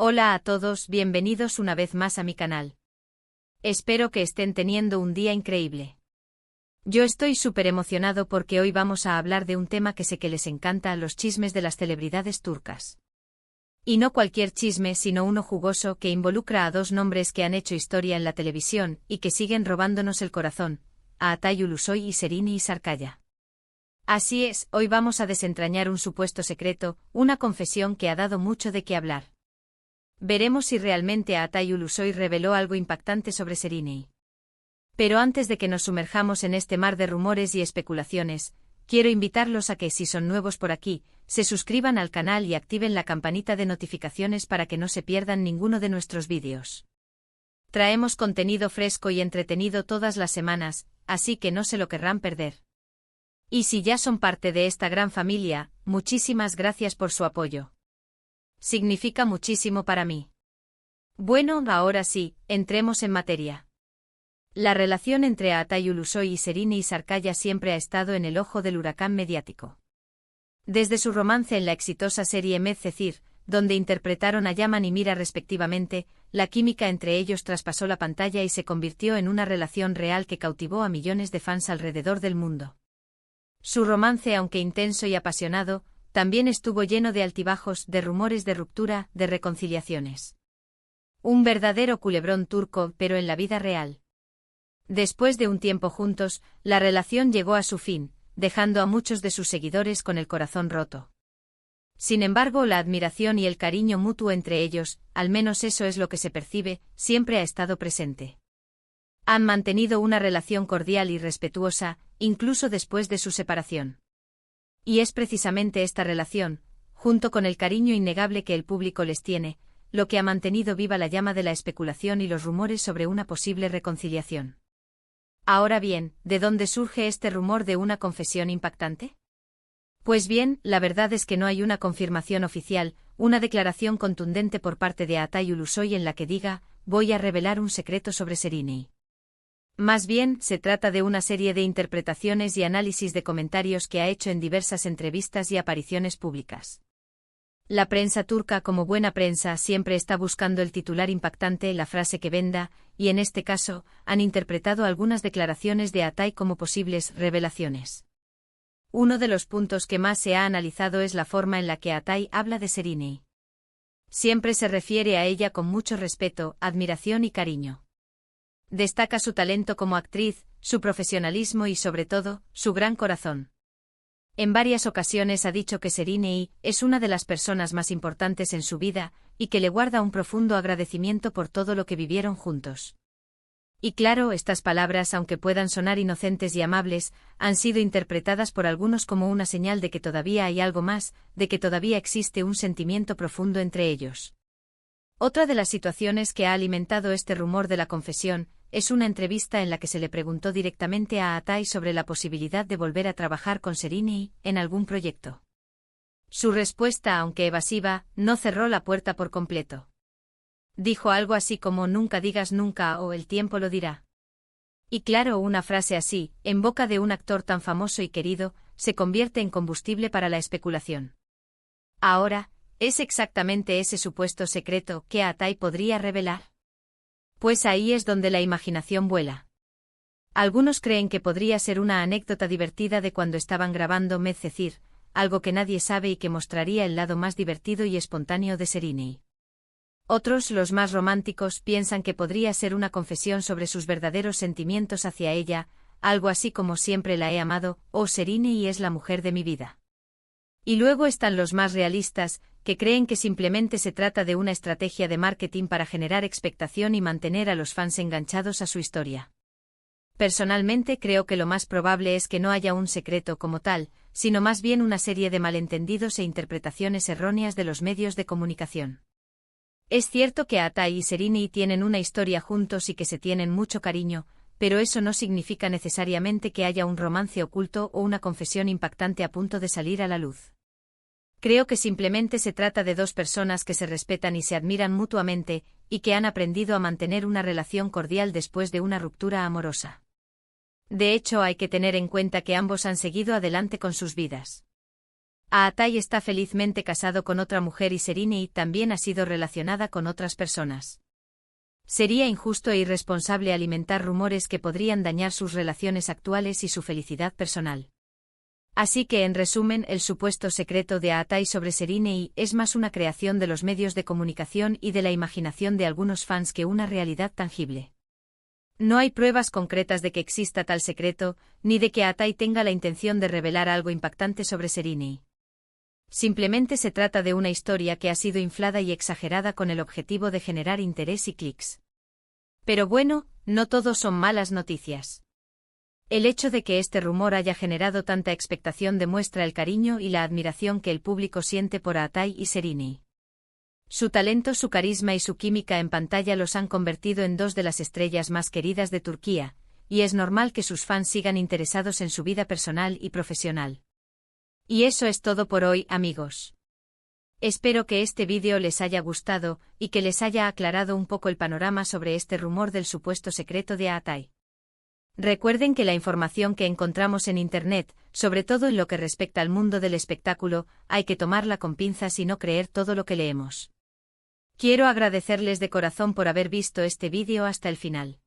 Hola a todos, bienvenidos una vez más a mi canal. Espero que estén teniendo un día increíble. Yo estoy súper emocionado porque hoy vamos a hablar de un tema que sé que les encanta, los chismes de las celebridades turcas. Y no cualquier chisme, sino uno jugoso que involucra a dos nombres que han hecho historia en la televisión y que siguen robándonos el corazón, a Atay Ulusoy y Serini Sarıkaya. Así es, hoy vamos a desentrañar un supuesto secreto, una confesión que ha dado mucho de qué hablar. Veremos si realmente Atay Ulusoy reveló algo impactante sobre Serini. Pero antes de que nos sumerjamos en este mar de rumores y especulaciones, quiero invitarlos a que, si son nuevos por aquí, se suscriban al canal y activen la campanita de notificaciones para que no se pierdan ninguno de nuestros vídeos. Traemos contenido fresco y entretenido todas las semanas, así que no se lo querrán perder. Y si ya son parte de esta gran familia, muchísimas gracias por su apoyo. Significa muchísimo para mí. Bueno, ahora sí, entremos en materia. La relación entre Atay Ulusoy y Serini Sarıkaya siempre ha estado en el ojo del huracán mediático. Desde su romance en la exitosa serie Medcezir, donde interpretaron a Yaman y Mira respectivamente, la química entre ellos traspasó la pantalla y se convirtió en una relación real que cautivó a millones de fans alrededor del mundo. Su romance, aunque intenso y apasionado, también estuvo lleno de altibajos, de rumores de ruptura, de reconciliaciones. Un verdadero culebrón turco, pero en la vida real. Después de un tiempo juntos, la relación llegó a su fin, dejando a muchos de sus seguidores con el corazón roto. Sin embargo, la admiración y el cariño mutuo entre ellos, al menos eso es lo que se percibe, siempre ha estado presente. Han mantenido una relación cordial y respetuosa, incluso después de su separación. Y es precisamente esta relación, junto con el cariño innegable que el público les tiene, lo que ha mantenido viva la llama de la especulación y los rumores sobre una posible reconciliación. Ahora bien, ¿de dónde surge este rumor de una confesión impactante? Pues bien, la verdad es que no hay una confirmación oficial, una declaración contundente por parte de Atay Ulusoy en la que diga, voy a revelar un secreto sobre Serini. Más bien, se trata de una serie de interpretaciones y análisis de comentarios que ha hecho en diversas entrevistas y apariciones públicas. La prensa turca, como buena prensa, siempre está buscando el titular impactante, la frase que venda, y en este caso, han interpretado algunas declaraciones de Atay como posibles revelaciones. Uno de los puntos que más se ha analizado es la forma en la que Atay habla de Serini. Siempre se refiere a ella con mucho respeto, admiración y cariño. Destaca su talento como actriz, su profesionalismo y sobre todo, su gran corazón. En varias ocasiones ha dicho que Serini es una de las personas más importantes en su vida, y que le guarda un profundo agradecimiento por todo lo que vivieron juntos. Y claro, estas palabras, aunque puedan sonar inocentes y amables, han sido interpretadas por algunos como una señal de que todavía hay algo más, de que todavía existe un sentimiento profundo entre ellos. Otra de las situaciones que ha alimentado este rumor de la confesión, es una entrevista en la que se le preguntó directamente a Atay sobre la posibilidad de volver a trabajar con Serini en algún proyecto. Su respuesta, aunque evasiva, no cerró la puerta por completo. Dijo algo así como nunca digas nunca o el tiempo lo dirá. Y claro, una frase así, en boca de un actor tan famoso y querido, se convierte en combustible para la especulación. Ahora, ¿es exactamente ese supuesto secreto que Atay podría revelar? Pues ahí es donde la imaginación vuela. Algunos creen que podría ser una anécdota divertida de cuando estaban grabando Medcezir, algo que nadie sabe y que mostraría el lado más divertido y espontáneo de Serini. Otros, los más románticos, piensan que podría ser una confesión sobre sus verdaderos sentimientos hacia ella, algo así como siempre la he amado, o Serini es la mujer de mi vida. Y luego están los más realistas, que creen que simplemente se trata de una estrategia de marketing para generar expectación y mantener a los fans enganchados a su historia. Personalmente creo que lo más probable es que no haya un secreto como tal, sino más bien una serie de malentendidos e interpretaciones erróneas de los medios de comunicación. Es cierto que Atay y Serini tienen una historia juntos y que se tienen mucho cariño, pero eso no significa necesariamente que haya un romance oculto o una confesión impactante a punto de salir a la luz. Creo que simplemente se trata de dos personas que se respetan y se admiran mutuamente, y que han aprendido a mantener una relación cordial después de una ruptura amorosa. De hecho, hay que tener en cuenta que ambos han seguido adelante con sus vidas. Aatai está felizmente casado con otra mujer y Serinei también ha sido relacionada con otras personas. Sería injusto e irresponsable alimentar rumores que podrían dañar sus relaciones actuales y su felicidad personal. Así que, en resumen, el supuesto secreto de Aatai sobre Serinei es más una creación de los medios de comunicación y de la imaginación de algunos fans que una realidad tangible. No hay pruebas concretas de que exista tal secreto, ni de que Aatai tenga la intención de revelar algo impactante sobre Serinei. Simplemente se trata de una historia que ha sido inflada y exagerada con el objetivo de generar interés y clics. Pero bueno, no todo son malas noticias. El hecho de que este rumor haya generado tanta expectación demuestra el cariño y la admiración que el público siente por Aatai y Serinei. Su talento, su carisma y su química en pantalla los han convertido en dos de las estrellas más queridas de Turquía, y es normal que sus fans sigan interesados en su vida personal y profesional. Y eso es todo por hoy, amigos. Espero que este vídeo les haya gustado y que les haya aclarado un poco el panorama sobre este rumor del supuesto secreto de Aatai. Recuerden que la información que encontramos en Internet, sobre todo en lo que respecta al mundo del espectáculo, hay que tomarla con pinzas y no creer todo lo que leemos. Quiero agradecerles de corazón por haber visto este vídeo hasta el final.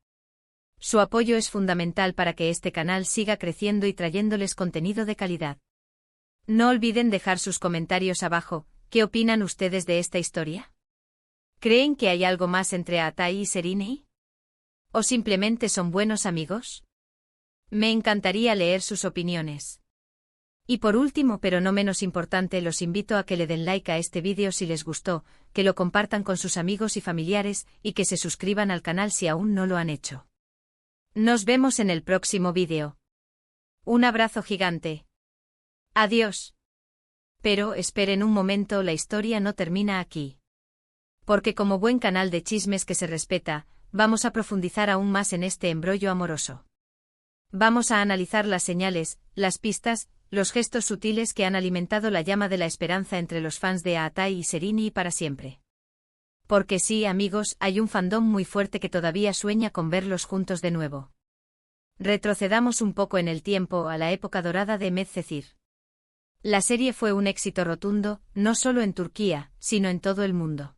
Su apoyo es fundamental para que este canal siga creciendo y trayéndoles contenido de calidad. No olviden dejar sus comentarios abajo. ¿Qué opinan ustedes de esta historia? ¿Creen que hay algo más entre Aatai y Serinei? ¿O simplemente son buenos amigos? Me encantaría leer sus opiniones. Y por último, pero no menos importante, los invito a que le den like a este vídeo si les gustó, que lo compartan con sus amigos y familiares, y que se suscriban al canal si aún no lo han hecho. Nos vemos en el próximo vídeo. Un abrazo gigante. Adiós. Pero esperen un momento, la historia no termina aquí. Porque como buen canal de chismes que se respeta, vamos a profundizar aún más en este embrollo amoroso. Vamos a analizar las señales, las pistas, los gestos sutiles que han alimentado la llama de la esperanza entre los fans de Aatai y Serinei para siempre. Porque sí, amigos, hay un fandom muy fuerte que todavía sueña con verlos juntos de nuevo. Retrocedamos un poco en el tiempo, a la época dorada de Medcezir. La serie fue un éxito rotundo, no solo en Turquía, sino en todo el mundo.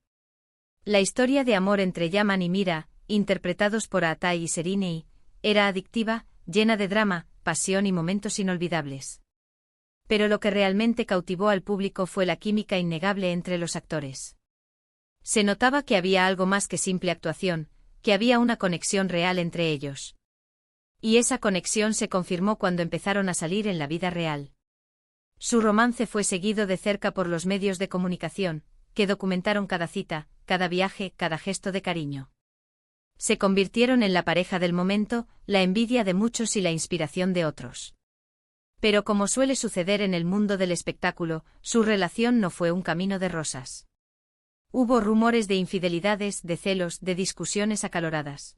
La historia de amor entre Yaman y Mira, interpretados por Aatai y Serinei, era adictiva, llena de drama, pasión y momentos inolvidables. Pero lo que realmente cautivó al público fue la química innegable entre los actores. Se notaba que había algo más que simple actuación, que había una conexión real entre ellos. Y esa conexión se confirmó cuando empezaron a salir en la vida real. Su romance fue seguido de cerca por los medios de comunicación, que documentaron cada cita, cada viaje, cada gesto de cariño. Se convirtieron en la pareja del momento, la envidia de muchos y la inspiración de otros. Pero como suele suceder en el mundo del espectáculo, su relación no fue un camino de rosas. Hubo rumores de infidelidades, de celos, de discusiones acaloradas.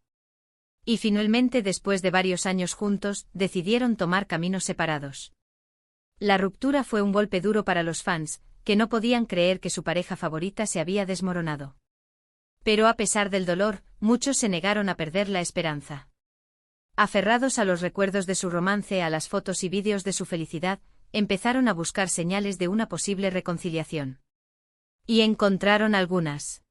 Y finalmente, después de varios años juntos, decidieron tomar caminos separados. La ruptura fue un golpe duro para los fans, que no podían creer que su pareja favorita se había desmoronado. Pero a pesar del dolor, muchos se negaron a perder la esperanza. Aferrados a los recuerdos de su romance, a las fotos y vídeos de su felicidad, empezaron a buscar señales de una posible reconciliación. Y encontraron algunas.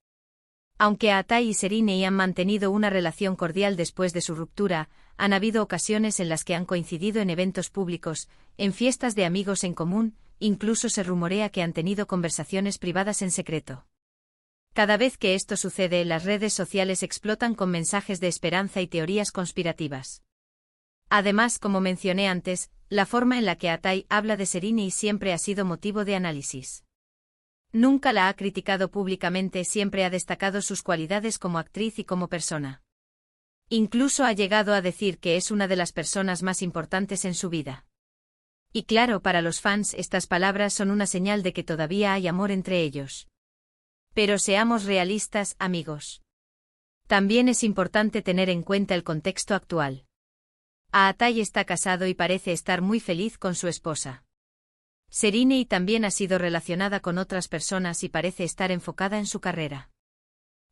Aunque Aatai y Serinei han mantenido una relación cordial después de su ruptura, han habido ocasiones en las que han coincidido en eventos públicos, en fiestas de amigos en común, incluso se rumorea que han tenido conversaciones privadas en secreto. Cada vez que esto sucede, las redes sociales explotan con mensajes de esperanza y teorías conspirativas. Además, como mencioné antes, la forma en la que Aatai habla de Serinei siempre ha sido motivo de análisis. Nunca la ha criticado públicamente, siempre ha destacado sus cualidades como actriz y como persona. Incluso ha llegado a decir que es una de las personas más importantes en su vida. Y claro, para los fans estas palabras son una señal de que todavía hay amor entre ellos. Pero seamos realistas, amigos. También es importante tener en cuenta el contexto actual. Aatai está casado y parece estar muy feliz con su esposa. Serinei también ha sido relacionada con otras personas y parece estar enfocada en su carrera.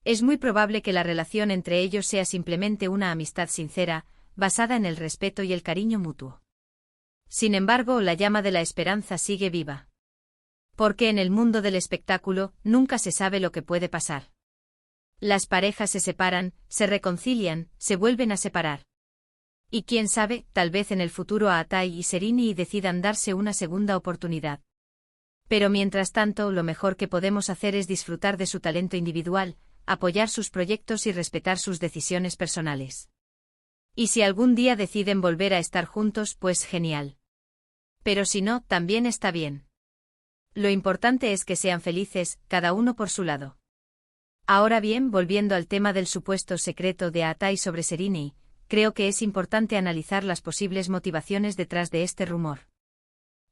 Es muy probable que la relación entre ellos sea simplemente una amistad sincera, basada en el respeto y el cariño mutuo. Sin embargo, la llama de la esperanza sigue viva. Porque en el mundo del espectáculo, nunca se sabe lo que puede pasar. Las parejas se separan, se reconcilian, se vuelven a separar. Y quién sabe, tal vez en el futuro Atai y Serini decidan darse una segunda oportunidad. Pero mientras tanto, lo mejor que podemos hacer es disfrutar de su talento individual, apoyar sus proyectos y respetar sus decisiones personales. Y si algún día deciden volver a estar juntos, pues genial. Pero si no, también está bien. Lo importante es que sean felices, cada uno por su lado. Ahora bien, volviendo al tema del supuesto secreto de Atai sobre Serini, creo que es importante analizar las posibles motivaciones detrás de este rumor.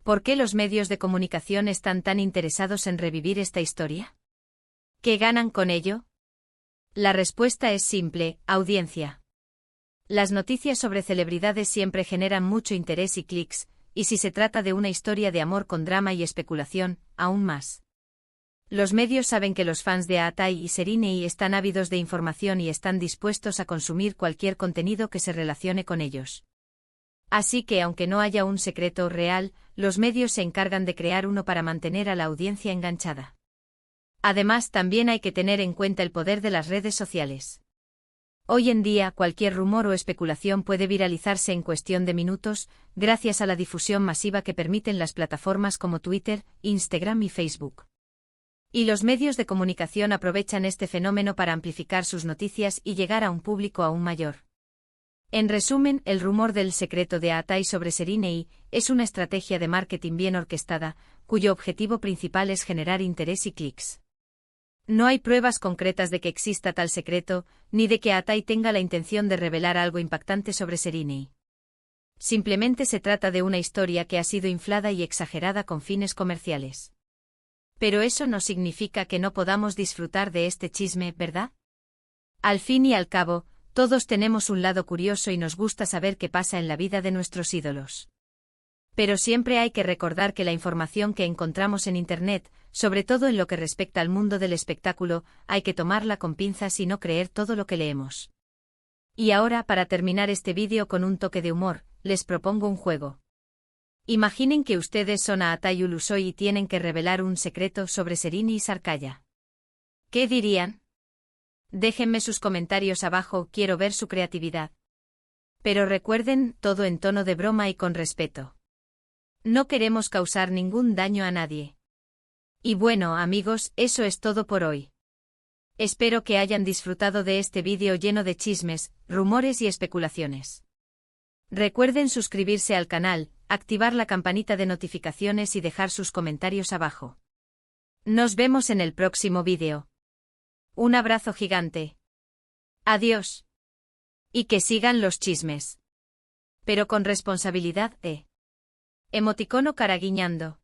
¿Por qué los medios de comunicación están tan interesados en revivir esta historia? ¿Qué ganan con ello? La respuesta es simple: audiencia. Las noticias sobre celebridades siempre generan mucho interés y clics, y si se trata de una historia de amor con drama y especulación, aún más. Los medios saben que los fans de Atai y Serini están ávidos de información y están dispuestos a consumir cualquier contenido que se relacione con ellos. Así que aunque no haya un secreto real, los medios se encargan de crear uno para mantener a la audiencia enganchada. Además, también hay que tener en cuenta el poder de las redes sociales. Hoy en día, cualquier rumor o especulación puede viralizarse en cuestión de minutos, gracias a la difusión masiva que permiten las plataformas como Twitter, Instagram y Facebook. Y los medios de comunicación aprovechan este fenómeno para amplificar sus noticias y llegar a un público aún mayor. En resumen, el rumor del secreto de Atai sobre Serini es una estrategia de marketing bien orquestada, cuyo objetivo principal es generar interés y clics. No hay pruebas concretas de que exista tal secreto, ni de que Atai tenga la intención de revelar algo impactante sobre Serini. Simplemente se trata de una historia que ha sido inflada y exagerada con fines comerciales. Pero eso no significa que no podamos disfrutar de este chisme, ¿verdad? Al fin y al cabo, todos tenemos un lado curioso y nos gusta saber qué pasa en la vida de nuestros ídolos. Pero siempre hay que recordar que la información que encontramos en Internet, sobre todo en lo que respecta al mundo del espectáculo, hay que tomarla con pinzas y no creer todo lo que leemos. Y ahora, para terminar este vídeo con un toque de humor, les propongo un juego. Imaginen que ustedes son Atai Ulusoy y tienen que revelar un secreto sobre Serini y Sarkaya. ¿Qué dirían? Déjenme sus comentarios abajo, quiero ver su creatividad. Pero recuerden, todo en tono de broma y con respeto. No queremos causar ningún daño a nadie. Y bueno, amigos, eso es todo por hoy. Espero que hayan disfrutado de este vídeo lleno de chismes, rumores y especulaciones. Recuerden suscribirse al canal, activar la campanita de notificaciones y dejar sus comentarios abajo. Nos vemos en el próximo vídeo. Un abrazo gigante. Adiós. Y que sigan los chismes. Pero con responsabilidad, Emoticono cara guiñando.